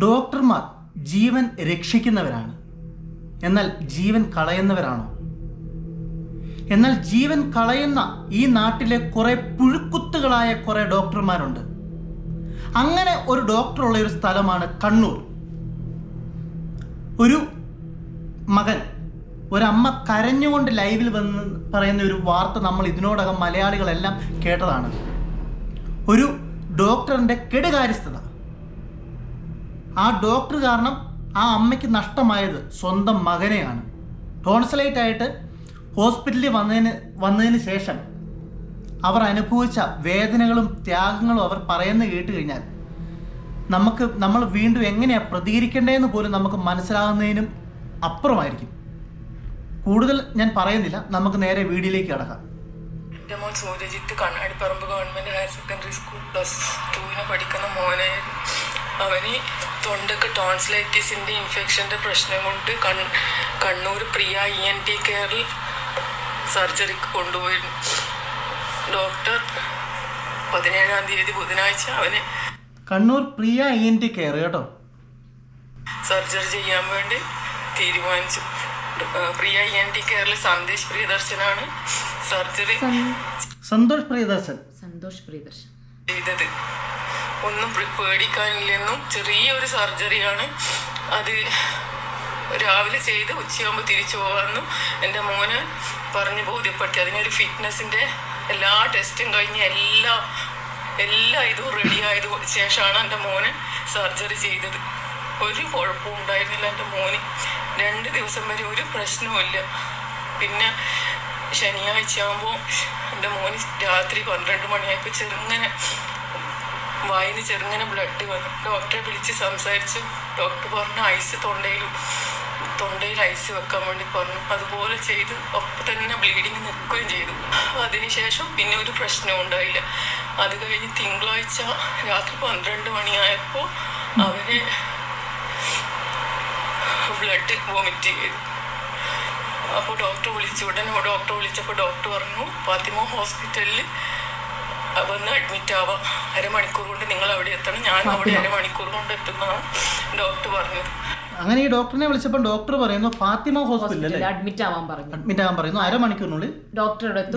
ഡോക്ടർമാർ ജീവൻ രക്ഷിക്കുന്നവരാണ്, എന്നാൽ ജീവൻ കളയുന്നവരാണോ? എന്നാൽ ജീവൻ കളയുന്ന ഈ നാട്ടിലെ കുറെ പുഴുക്കുത്തുകളായ കുറെ ഡോക്ടർമാരുണ്ട്. അങ്ങനെ ഒരു ഡോക്ടറുള്ള ഒരു സ്ഥലമാണ് കണ്ണൂർ. ഒരു മകൻ, ഒരമ്മ കരഞ്ഞുകൊണ്ട് ലൈവിൽ വന്ന് പറയുന്ന ഒരു വാർത്ത നമ്മൾ ഇതിനോടകം മലയാളികളെല്ലാം കേട്ടതാണ്. ഒരു ഡോക്ടറിൻ്റെ കെടുകാര്യസ്ഥത. ആ ഡോക്ടർ കാരണം ആ അമ്മയ്ക്ക് നഷ്ടമായത് സ്വന്തം മകനെയാണ്. ടോൺസിലൈറ്റ് ആയിട്ട് ഹോസ്പിറ്റലിൽ വന്നതിന് ശേഷം അവർ അനുഭവിച്ച വേദനകളും ത്യാഗങ്ങളും അവർ പറയുന്നത് കേട്ട് കഴിഞ്ഞാൽ നമ്മൾ വീണ്ടും എങ്ങനെയാണ് പ്രതികരിക്കേണ്ടതെന്ന് പോലും നമുക്ക് മനസ്സിലാകുന്നതിനും അപ്പുറമായിരിക്കും. കൂടുതൽ ഞാൻ പറയുന്നില്ല, നമുക്ക് നേരെ വീഡിയോയിലേക്ക് കടക്കാം. എൻ്റെ മോൻ Suryajith Kannadiparamba government higher secondary school +2 പഠിക്കുന്ന മോനെ. അവന് തൊണ്ടക്ക് ടോൺസിലൈറ്റിസിൻ്റെ ഇൻഫെക്ഷൻ്റെ പ്രശ്നം കൊണ്ട് കണ്ണൂർ പ്രിയ ENT കെയറിൽ സർജറിക്ക് കൊണ്ടുപോയിരുന്നു. ഡോക്ടർ 17-ാം തീയതി ബുധനാഴ്ച അവന് കണ്ണൂർ പ്രിയ ENT കെയർ കേട്ടോ സർജറി ചെയ്യാൻ വേണ്ടി തീരുമാനിച്ചു. പ്രിയ ENT കെയറിൽ സന്തോഷ് പ്രിയദർശനാണ് സർജറി സന്തോഷ് പ്രിയദർശൻ ചെയ്തത്. ഒന്നും പേടിക്കാനില്ലെന്നും ചെറിയൊരു സർജറിയാണ്, അത് രാവിലെ ചെയ്ത് ഉച്ചയാകുമ്പോൾ തിരിച്ചു പോകാമെന്നും എൻ്റെ മോന് പറഞ്ഞ് ബോധ്യപ്പെടുത്തി. അതിനൊരു ഫിറ്റ്നസിൻ്റെ എല്ലാ ടെസ്റ്റും കഴിഞ്ഞ് എല്ലാ ഇതും റെഡി ആയത് ശേഷമാണ് എൻ്റെ മോന് സർജറി ചെയ്തത്. ഒരു കുഴപ്പവും ഉണ്ടായിരുന്നില്ല എൻ്റെ മോന്. 2 ദിവസം വരെ ഒരു പ്രശ്നവുമില്ല. പിന്നെ ശനിയാഴ്ച ആകുമ്പോൾ എൻ്റെ മോന് രാത്രി 12 മണിയായപ്പോൾ ചെറുങ്ങനെ ബ്ലഡ് വന്നു. ഡോക്ടറെ വിളിച്ച് സംസാരിച്ചു. ഡോക്ടർ പറഞ്ഞു തൊണ്ടയിൽ ഐസ് വെക്കാൻ വേണ്ടി പറഞ്ഞു. അതുപോലെ ചെയ്ത് ഒപ്പം തന്നെ ബ്ലീഡിങ് നിൽക്കുകയും ചെയ്തു. അതിനുശേഷം പിന്നെ ഒരു പ്രശ്നവും ഉണ്ടായില്ല. അത് കഴിഞ്ഞ് തിങ്കളാഴ്ച രാത്രി 12 മണിയായപ്പോൾ അവന് ബ്ലഡ് വോമിറ്റ് ചെയ്തു. അപ്പോൾ ഡോക്ടർ വിളിച്ചപ്പോൾ ഡോക്ടർ പറഞ്ഞു ഫാത്തിമ ഹോസ്പിറ്റലിൽ വന്ന് അഡ്മിറ്റ് ആവാം, അരമണിക്കൂർ കൊണ്ട് നിങ്ങൾ അവിടെ എത്തണം. ഞാൻ അവിടെ അരമണിക്കൂർ കൊണ്ട് എത്തുന്നതാണ് ഡോക്ടർ പറഞ്ഞത്. അങ്ങനെ ഈ ഡോക്ടറിനെ വിളിച്ചപ്പോൾ ഡോക്ടർ പറയുന്നു ഫാത്തിമ ഹോസ്പിറ്റലിൽ അഡ്മിറ്റ് ആവാൻ പറയുന്നു. അരമണിക്കൂറിനുള്ളിൽ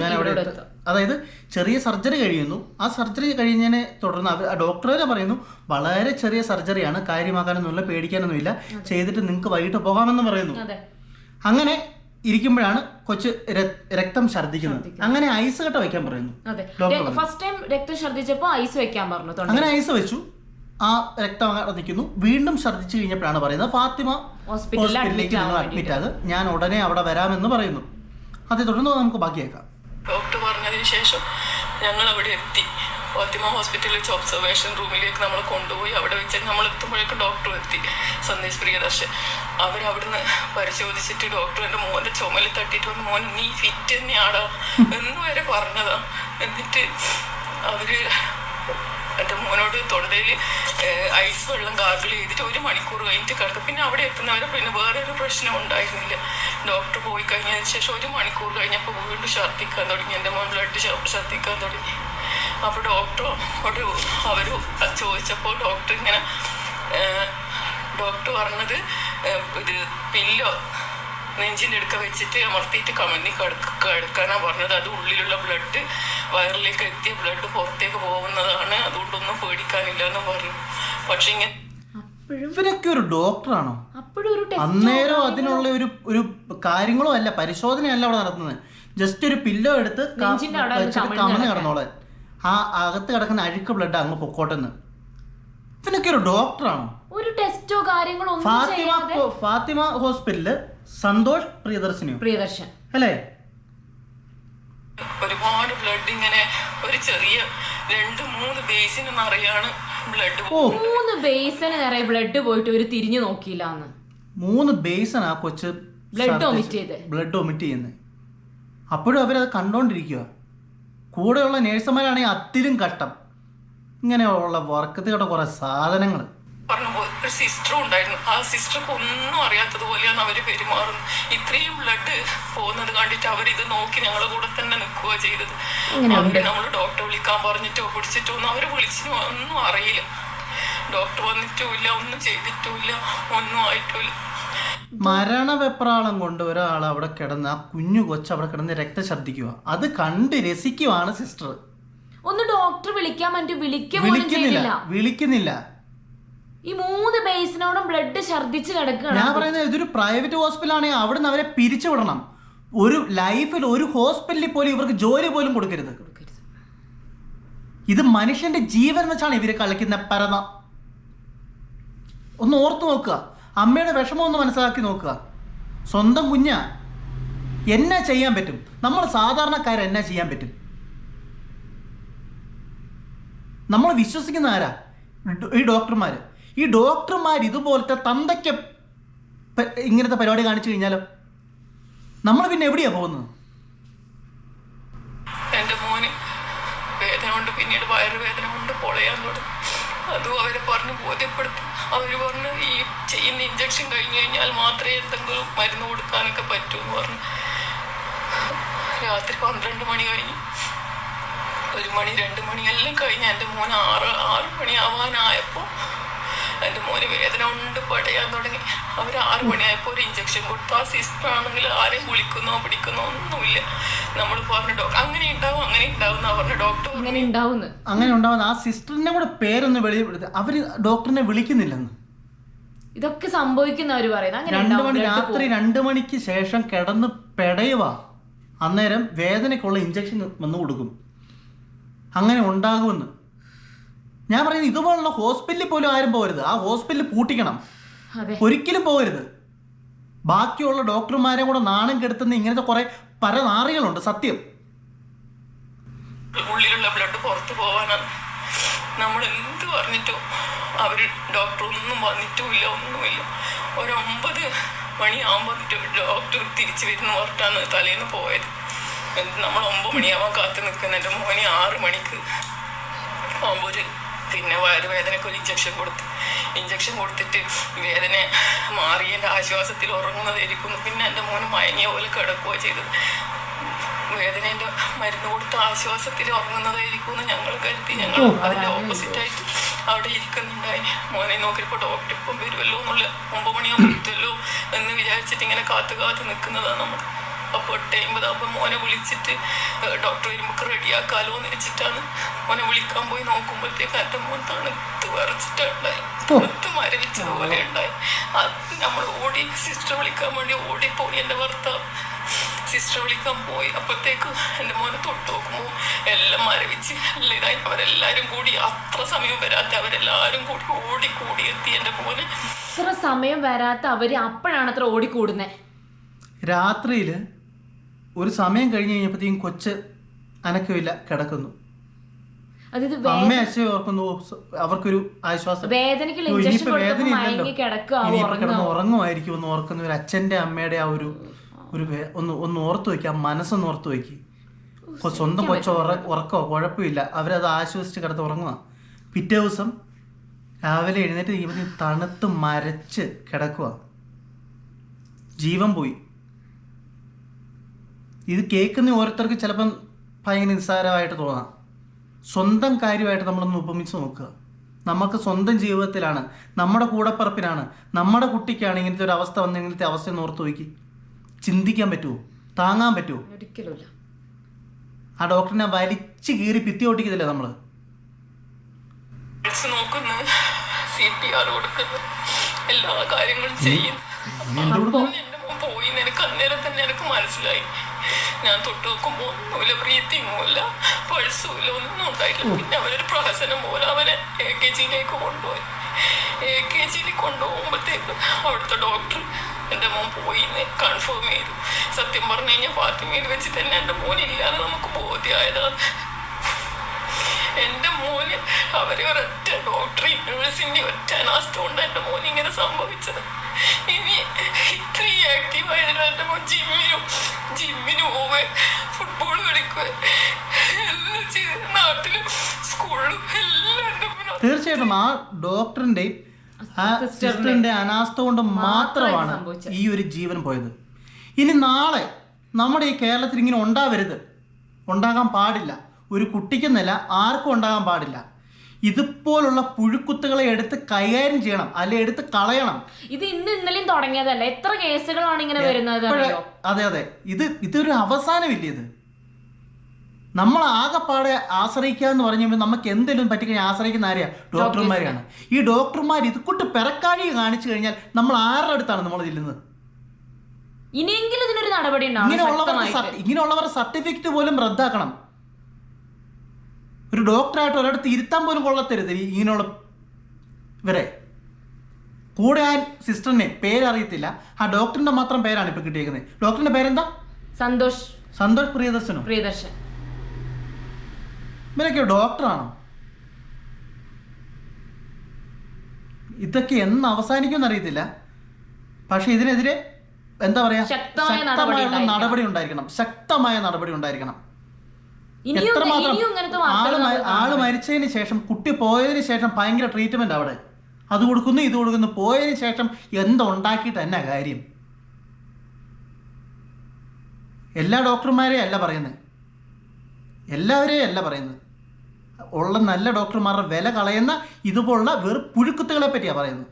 ഞാൻ അവിടെ എത്തും. അതായത് ചെറിയ സർജറി കഴിയുന്നു. ആ സർജറി കഴിഞ്ഞതിനെ തുടർന്ന് ഡോക്ടർ തന്നെ പറയുന്നു വളരെ ചെറിയ സർജറിയാണ്, കാര്യമാക്കാനൊന്നുമില്ല, പേടിക്കാനൊന്നുമില്ല, ചെയ്തിട്ട് നിങ്ങൾക്ക് വൈകിട്ട് പോകാമെന്ന് പറയുന്നു. അങ്ങനെ ഇരിക്കുമ്പോഴാണ് കൊച്ച് രക്തം ഛർദ്ദിക്കുന്നത്. അങ്ങനെ ഐസ് കട്ട വെക്കാൻ പറയുന്നു. ഫസ്റ്റ് ടൈം രക്തം ഛർദ്ദിച്ചപ്പോൾ ഐസ് വെക്കാൻ പറഞ്ഞു. അങ്ങനെ ഐസ് വെച്ചു. ആ രക്തം നിൽക്കുന്നു. വീണ്ടും ഛർദ്ദിച്ചു കഴിഞ്ഞപ്പോഴാണ് പറയുന്നത് ഫാത്തിമ ഹോസ്പിറ്റലിലേക്ക് നിങ്ങൾ അഡ്മിറ്റ് ആകുക, ഞാൻ ഉടനെ അവിടെ വരാമെന്ന് പറയുന്നു. അതേ തുടർന്ന് നമുക്ക് ബാക്കിയേക്കാം. ഡോക്ടർ പറഞ്ഞതിന് ശേഷം ഞങ്ങൾ അവിടെ എത്തി. ഫാത്തിമ ഹോസ്പിറ്റലിൽ വെച്ച് ഒബ്സർവേഷൻ റൂമിലേക്ക് നമ്മൾ കൊണ്ടുപോയി. അവിടെ വെച്ച് നമ്മൾ എത്തുമ്പോഴേക്കും ഡോക്ടർ എത്തി, സന്ദേശ് പ്രിയദർശൻ. അവരവിടുന്ന് പരിശോധിച്ചിട്ട് ഡോക്ടർ എൻ്റെ മോൻ്റെ ചുമലിൽ തട്ടിയിട്ട് പറഞ്ഞു, മോൻ നീ ഫിറ്റ് തന്നെയാടാ എന്ന് വരെ പറഞ്ഞതാ. എന്നിട്ട് അവര് എൻ്റെ മോനോട് തൊണ്ടയിൽ ഐസ് വെള്ളം ഗാർഗിൾ ചെയ്തിട്ട് 1 മണിക്കൂർ കഴിഞ്ഞിട്ട് കിടക്കും. പിന്നെ അവിടെ എത്തുന്നവരെ പിന്നെ വേറൊരു പ്രശ്നം ഉണ്ടായിരുന്നില്ല. ഡോക്ടർ പോയി കഴിഞ്ഞതിന് ശേഷം 1 മണിക്കൂർ കഴിഞ്ഞപ്പോൾ വീണ്ടും ഛർദ്ദിക്കാൻ തുടങ്ങി. എൻ്റെ മോൻ ബ്ലഡ് ഛർദ്ദിക്കാൻ തുടങ്ങി. അപ്പോൾ ഡോക്ടറോട് അവർ ചോദിച്ചപ്പോൾ ഡോക്ടർ പറഞ്ഞത് ഇത് പില്ലോ നെഞ്ചിൻ്റെ അടുക്ക വെച്ചിട്ട് അമർത്തിയിട്ട് കമന്നി കിടക്കാനാണ് പറഞ്ഞത്. അത് ഉള്ളിലുള്ള ബ്ലഡ് വയറിലേക്ക് എത്തിയ ബ്ലഡ് പുറത്തേക്ക് പോകുന്നതാണ്, അതുകൊണ്ടൊന്നും പേടിക്കാനില്ല എന്ന് പറഞ്ഞു. പക്ഷെ ഇവരൊക്കെ ഒരു ഡോക്ടറാണോ? അന്നേരം അതിനുള്ള ഒരു കാര്യങ്ങളോ അല്ല, പരിശോധനയല്ല അവിടെ നടത്തുന്നത്. ജസ്റ്റ് ഒരു പില്ലോ എടുത്ത് കമന്ന് കിടന്നോളെ, ആ അകത്ത് കിടക്കുന്ന അഴുക്ക് ബ്ലഡ് അങ്ങ് പൊക്കോട്ടെന്ന്. ഇവനൊക്കെ ഒരു ഡോക്ടറാണോ? ഒരു ടെസ്റ്റോ കാര്യങ്ങളോ ഫാത്തിമ ഹോസ്പിറ്റലില് സന്തോഷ് പ്രിയദർശൻ അല്ലേ? ഒരുപാട് ബ്ലഡ് ഇങ്ങനെ ഒരു ചെറിയ 2-3 ബേസിന് നിറയാണ് ബ്ലഡ്. 3 ബേസിന് നിറയെ ബ്ലഡ് പോയിട്ട് ഒരു തിരിഞ്ഞു നോക്കിയില്ല. 3 ബേസൺ ആ കൊച്ച് ബ്ലഡ് വൊമിറ്റ് ചെയ്യുന്നത്. അപ്പോഴും അവരത് കണ്ടോണ്ടിരിക്കുക. കൂടെയുള്ള നേഴ്സുമാരാണെങ്കിൽ അതിലും കഷ്ടം. ഇങ്ങനെയുള്ള വർക്കത്തിലുള്ള കുറെ സാധനങ്ങൾ. ഒരു സിസ്റ്ററും ഉണ്ടായിരുന്നു. ആ സിസ്റ്റർക്ക് ഒന്നും അറിയാത്തതുപോലെയാണ് അവർ പെരുമാറുന്നത്. ഇത്രയും ബ്ലഡ് പോകുന്നത് കണ്ടിട്ട് അവരിത് നോക്കി ഞങ്ങളുടെ കൂടെ തന്നെ നിൽക്കുക ചെയ്തത്. അവര് നമ്മൾ ഡോക്ടറെ വിളിക്കാൻ പറഞ്ഞിട്ടോ പിടിച്ചിട്ടോ ഒന്നും അവർ ഒന്നും അറിയില്ല. ഡോക്ടർ വന്നിട്ടുമില്ല, ഒന്നും ചെയ്തിട്ടുമില്ല, ഒന്നും ആയിട്ടുമില്ല. മരണവെപ്രാളം കൊണ്ട് ഒരാൾ അവിടെ കിടന്ന്, ആ കുഞ്ഞു കൊച്ച് അവിടെ കിടന്ന് രക്തശബ്ദിക്കുക, അത് കണ്ട് രസിക്കുവാണ് സിസ്റ്റർ. ഒന്ന് ഡോക്ടർ വിളിക്കാൻ പറ്റും, വിളിക്കുന്നില്ല. ഈ 3 ബേസിനോടും ബ്ലഡ് ഛർദിച്ച് കിടക്കുകയാണ്. ഞാൻ പറയുന്നത് ഇതൊരു പ്രൈവറ്റ് ഹോസ്പിറ്റലാണെങ്കിൽ അവിടെ നിന്ന് അവരെ പിരിച്ചു വിടണം. ഒരു ലൈഫിൽ ഒരു ഹോസ്പിറ്റലിൽ പോലും ഇവർക്ക് ജോലി പോലും കൊടുക്കരുത്. ഇത് മനുഷ്യന്റെ ജീവൻ വെച്ചാണ് ഇവര് കളിക്കുന്ന പരത. ഒന്ന് ഓർത്തു നോക്കുക, അമ്മയുടെ വിഷമം ഒന്ന് മനസ്സിലാക്കി നോക്കുക. സ്വന്തം കുഞ്ഞാ, എന്നാ ചെയ്യാൻ പറ്റും? നമ്മൾ സാധാരണക്കാർ എന്നാ ചെയ്യാൻ പറ്റും? നമ്മൾ വിശ്വസിക്കുന്ന ആരാ? ഈ ഡോക്ടർമാർ ഇതുപോലത്തെ തന്തയ്ക്ക് ഇങ്ങനത്തെ പരിപാടി കാണിച്ചു കഴിഞ്ഞാലോ നമ്മൾ പിന്നെ എവിടെയാ പോകുന്നത്? എൻ്റെ മോന് വേദന കൊണ്ട്, പിന്നീട് വയറുവേദന കൊണ്ട് പൊളയാൻ തുടങ്ങി. അതും അവരെ പറഞ്ഞ് ബോധ്യപ്പെടുത്തും. അവർ പറഞ്ഞ് ഈ ചെയ്യുന്ന ഇഞ്ചക്ഷൻ കഴിഞ്ഞ് കഴിഞ്ഞാൽ മാത്രമേ എന്തെങ്കിലും മരുന്ന് കൊടുക്കാനൊക്കെ പറ്റൂ എന്ന് പറഞ്ഞു. രാത്രി 12 മണി കഴിഞ്ഞ് 1 മണി 2 മണി എല്ലാം കഴിഞ്ഞ് എൻ്റെ മോന് 6 മണിയാവാനായപ്പോൾ എൻ്റെ മോന് വേദന കൊണ്ട് പടയാൻ തുടങ്ങി. അവർ 6 മണിയായപ്പോൾ ഒരു ഇഞ്ചക്ഷൻ കൊടുത്തു. ആ സിസ്റ്റർ ആണെങ്കിൽ ആരെയും വിളിക്കുന്നോ പിടിക്കുന്നോ ഒന്നുമില്ല. നമ്മൾ പറഞ്ഞു ഡോക്ടർ അങ്ങനെ ഉണ്ടാവും എന്നാ പറഞ്ഞു. ഡോക്ടർ അങ്ങനെ ഉണ്ടാവുന്ന ആ സിസ്റ്ററിന്റെ കൂടെ പേരൊന്ന് വെളിപ്പെടുത്തി. അവര് ഡോക്ടറിനെ വിളിക്കുന്നില്ലെന്ന്. ഇതൊക്കെ സംഭവിക്കുന്നവര് പറയുന്നത് രാത്രി 2 മണിക്ക് ശേഷം കിടന്ന് പെടയുക. അന്നേരം വേദനയ്ക്കുള്ള ഇഞ്ചക്ഷൻ വന്ന് കൊടുക്കും. അങ്ങനെ ഉണ്ടാകുമെന്ന് ഞാൻ പറയുന്നത്. ഇതുപോലുള്ള ഹോസ്പിറ്റലിൽ പോലും ആരും പോകരുത്. ആ ഹോസ്പിറ്റൽ പൂട്ടിക്കണം, ഒരിക്കലും പോകരുത്. ബാക്കിയുള്ള ഡോക്ടർമാരെ കൂടെ നാണം കെടുത്തുന്ന ഇങ്ങനത്തെ കുറെ പരനാറികളുണ്ട്. സത്യം, ഉള്ളിലുള്ള ബ്ലഡ് പുറത്തു പോവാനാണ്. നമ്മൾ എന്ത് പറഞ്ഞിട്ടോ അവർ ഡോക്ടർ ഒന്നും വന്നിട്ടുമില്ല, ഒന്നുമില്ല. ഒരു 9 മണിയാകുമ്പോൾ ഡോക്ടർ തിരിച്ചു വരുന്ന പറഞ്ഞിട്ടാണ് തലേന്ന് പോയത്. നമ്മൾ 9 മണിയാവാൻ കാത്തു നിൽക്കുന്ന എൻ്റെ മോനെ 6 മണിക്ക് ആകുമ്പോൾ പിന്നെ വയറുവേദനയ്ക്ക് ഒരു ഇഞ്ചക്ഷൻ കൊടുത്തിട്ട് വേദന മാറിയതിൻ്റെ ആശ്വാസത്തിൽ ഉറങ്ങുന്നതായിരിക്കുന്നു. പിന്നെ എൻ്റെ മോന് മയങ്ങിയ പോലെ കിടക്കുകയോ ചെയ്തത്. വേദനേൻ്റെ മരുന്ന് കൊടുത്ത ആശ്വാസത്തിൽ ഉറങ്ങുന്നതായിരിക്കും എന്ന് ഞങ്ങൾ കരുതി. ഞങ്ങൾ അതിൻ്റെ ഓപ്പോസിറ്റായിട്ട് അവിടെ ഇരിക്കുന്നുണ്ടായിന്. മോനെ നോക്കിയപ്പോൾ ഡോക്ടർ ഇപ്പം വരുമല്ലോ എന്നുള്ള 9 മണിയാകുമ്പോൾ എത്തുമല്ലോ എന്ന് വിചാരിച്ചിട്ട് ഇങ്ങനെ കാത്തു നിൽക്കുന്നതാണ് നമ്മൾ. അപ്പോൾ 8:50 മോനെ വിളിച്ചിട്ട് ഡോക്ടർ വരുമ്പോൾ റെഡിയാക്കാലോ എന്ന് വെച്ചിട്ടാണ് മോനെ വിളിക്കാൻ പോയി. നോക്കുമ്പോഴത്തേക്ക് എൻ്റെ മോൻ തണുത്ത് വിറച്ചിട്ടുണ്ടായി, തണുത്ത് മരവിച്ചതുപോലെ ഉണ്ടായി. അത് നമ്മൾ സിസ്റ്റർ വിളിക്കാൻ വേണ്ടി ഓടിപ്പോയി. എൻ്റെ ഭർത്താവ് സിസ്റ്റർ വിളിക്കാൻ പോയി. അപ്പോഴത്തേക്ക് എൻ്റെ മോനെ തൊട്ട് നോക്കുമ്പോൾ എല്ലാം മരവിച്ച് എല്ലാം ഇതായി. അവരെല്ലാവരും കൂടി അത്ര സമയം വരാത്ത അവരെല്ലാവരും കൂടി എത്തി. എൻ്റെ മോന് ഇത്ര സമയം വരാത്ത അവര് അപ്പോഴാണ് അത്ര ഓടിക്കൂടുന്നത്. രാത്രിയിൽ ഒരു സമയം കഴിഞ്ഞ് കഴിഞ്ഞപ്പോഴത്തേക്കും കൊച്ച് അനക്കമില്ല, കിടക്കുന്നു. അമ്മ അച്ഛൻ ഓർക്കുന്നു, അവർക്കൊരു ആശ്വാസം. കിടന്ന് ഉറങ്ങുമായിരിക്കും ഒന്ന് ഓർക്കുന്ന ഒരു അച്ഛൻ്റെ അമ്മയുടെ ആ ഒരു ഒന്ന് ഓർത്തു വയ്ക്കുക, മനസ്സൊന്ന് ഓർത്തു വയ്ക്കുക. സ്വന്തം കൊച്ച ഉറക്കമോ കുഴപ്പമില്ല, അവരത് ആശ്വസിച്ച് കിടന്ന് ഉറങ്ങുക. പിറ്റേ ദിവസം രാവിലെ എഴുന്നേറ്റ് കഴിയുമ്പോൾ തണുത്ത് മരച്ച് കിടക്കുക, ജീവൻ പോയി. ഇത് കേൾക്കുന്ന ഓരോരുത്തർക്ക് ചിലപ്പം ഭയങ്കര നിസ്സാരമായിട്ട് തോന്നാം. സ്വന്തം കാര്യമായിട്ട് നമ്മളൊന്ന് ഉപമിച്ച് നോക്കുക. നമുക്ക് സ്വന്തം ജീവിതത്തിലാണ്, നമ്മുടെ കൂടപ്പറപ്പിനാണ്, നമ്മുടെ കുട്ടിക്കാണ് ഇങ്ങനത്തെ ഒരു അവസ്ഥ വന്ന് ഇങ്ങനത്തെ അവസ്ഥ ഒന്ന് ഓർത്ത് നോക്കി. ചിന്തിക്കാൻ പറ്റുമോ? താങ്ങാൻ പറ്റുമോ? ഒരിക്കലുമില്ല. ആ ഡോക്ടറിനെ വലിച്ചു കീറി ഭിത്തി ഓട്ടിക്കത്തില്ലേ നമ്മള്? CPR കൊടുക്കുന്നു, എല്ലാ കാര്യങ്ങളും ചെയ്യുന്നു. പോയി നിനക്ക് അന്നേരം തന്നെ എനിക്ക് മനസ്സിലായി. ഞാൻ തൊട്ട് നോക്കുമ്പോൾ ഒന്നുമില്ല, ബ്രീത്തിങ്ങും ഇല്ല, പൾസും ഇല്ല, ഒന്നും ഉണ്ടായില്ല. പിന്നെ അവരൊരു പ്രഹസനം പോലെ അവനെ AKGയിലേക്ക് കൊണ്ടുപോയി. AKGയിൽ കൊണ്ടുപോകുമ്പോഴത്തേക്ക് അവിടുത്തെ ഡോക്ടർ എൻ്റെ മോൻ പോയി കൺഫേം ചെയ്തു. സത്യം പറഞ്ഞു കഴിഞ്ഞാൽ ഫാത്തിമയിൽ വെച്ച് തന്നെ എൻ്റെ മോനില്ലാതെ നമുക്ക് ബോധ്യമായതാണ്. എൻ്റെ മോന് അവരെ ഒരൊറ്റ ഡോക്ടർ നേഴ്സിൻ്റെ ഒറ്റ അനാസ്ഥ കൊണ്ട് എൻ്റെ മോൻ ഇങ്ങനെ സംഭവിച്ചത്. ഇനി ഇത്രയും ആക്റ്റീവായതിനും എൻ്റെ മോൻ ജിമ്മിന് പോവേ, ഫുട്ബോൾ കളിക്കുക, എല്ലാം ചെയ്ത് നാട്ടിലും സ്കൂളിലും എല്ലാം. തീർച്ചയായിട്ടും ആ ഡോക്ടറിൻ്റെയും ആ സിസ്റ്ററിൻ്റെ അനാസ്ഥ കൊണ്ട് മാത്രമാണ് ഈ ഒരു ജീവൻ പോയത്. ഇനി നാളെ നമ്മുടെ ഈ കേരളത്തിൽ ഇങ്ങനെ ഉണ്ടാവരുത്, ഉണ്ടാകാൻ പാടില്ല. ഒരു കുട്ടിക്കെന്നല്ല, ആർക്കും ഉണ്ടാകാൻ പാടില്ല. ഇതുപോലുള്ള പുഴുക്കുത്തുകളെ എടുത്ത് കൈകാര്യം ചെയ്യണം, അല്ലെ എടുത്ത് കളയണം. ഇത് ഇന്നലെയും തുടങ്ങിയതല്ല, എത്ര കേസുകളാണ് ഇങ്ങനെ വരുന്നത്. അതെ, ഇതൊരു അവസാനമില്ല. ഇത് നമ്മൾ ആകെപ്പാടെ ആശ്രയിക്കുക എന്ന് പറഞ്ഞു കഴിഞ്ഞാൽ നമുക്ക് എന്തെങ്കിലും പറ്റിക്കഴിഞ്ഞാൽ ആശ്രയിക്കുന്ന ആരെയാ? ഡോക്ടർമാരെയാണ്. ഈ ഡോക്ടർമാർ ഇത് കൂട്ട് പിറക്കാഴി കാണിച്ചു കഴിഞ്ഞാൽ നമ്മൾ ആരുടെ അടുത്താണ് നമ്മൾ ചെല്ലുന്നത്? ഇനിയെങ്കിലും ഇതിനൊരു നടപടി ഇങ്ങനെയുള്ളവർ സർട്ടിഫിക്കറ്റ് പോലും റദ്ദാക്കണം. ഒരു ഡോക്ടറായിട്ട് ഒരിടത്ത് ഇരുത്താൻ പോലും കൊള്ളത്തരുത് ഇങ്ങനെയുള്ള ഇവരെ. കൂടെ ആ സിസ്റ്ററിനെ പേരറിയത്തില്ല, ആ ഡോക്ടറിന്റെ മാത്രം പേരാണ് ഇപ്പൊ കിട്ടിയേക്കുന്നത്. ഡോക്ടറിന്റെ പേരെന്താ? സന്തോഷ് പ്രിയദർശൻ. ഇവരൊക്കെ ഡോക്ടറാണോ? ഇതൊക്കെ എന്ന് അവസാനിക്കുമെന്ന് അറിയത്തില്ല. പക്ഷെ ഇതിനെതിരെ എന്താ പറയാ, ശക്തമായുള്ള നടപടി ഉണ്ടായിരിക്കണം. എത്രമാത്രം ആള് മരിച്ചതിന് ശേഷം, കുട്ടി പോയതിന് ശേഷം ഭയങ്കര ട്രീറ്റ്മെന്റ് അവിടെ, അത് കൊടുക്കുന്നു ഇത് കൊടുക്കുന്നു. പോയതിന് ശേഷം എന്തുണ്ടാക്കിയിട്ട് എന്നാ കാര്യം? എല്ലാ ഡോക്ടർമാരെയും അല്ല പറയുന്നത്, എല്ലാവരെയും അല്ല പറയുന്നത്. ഉള്ള നല്ല ഡോക്ടർമാരുടെ വില കളയുന്ന ഇതുപോലുള്ള വെറും പുഴുക്കുത്തുകളെ പറ്റിയാണ് പറയുന്നത്.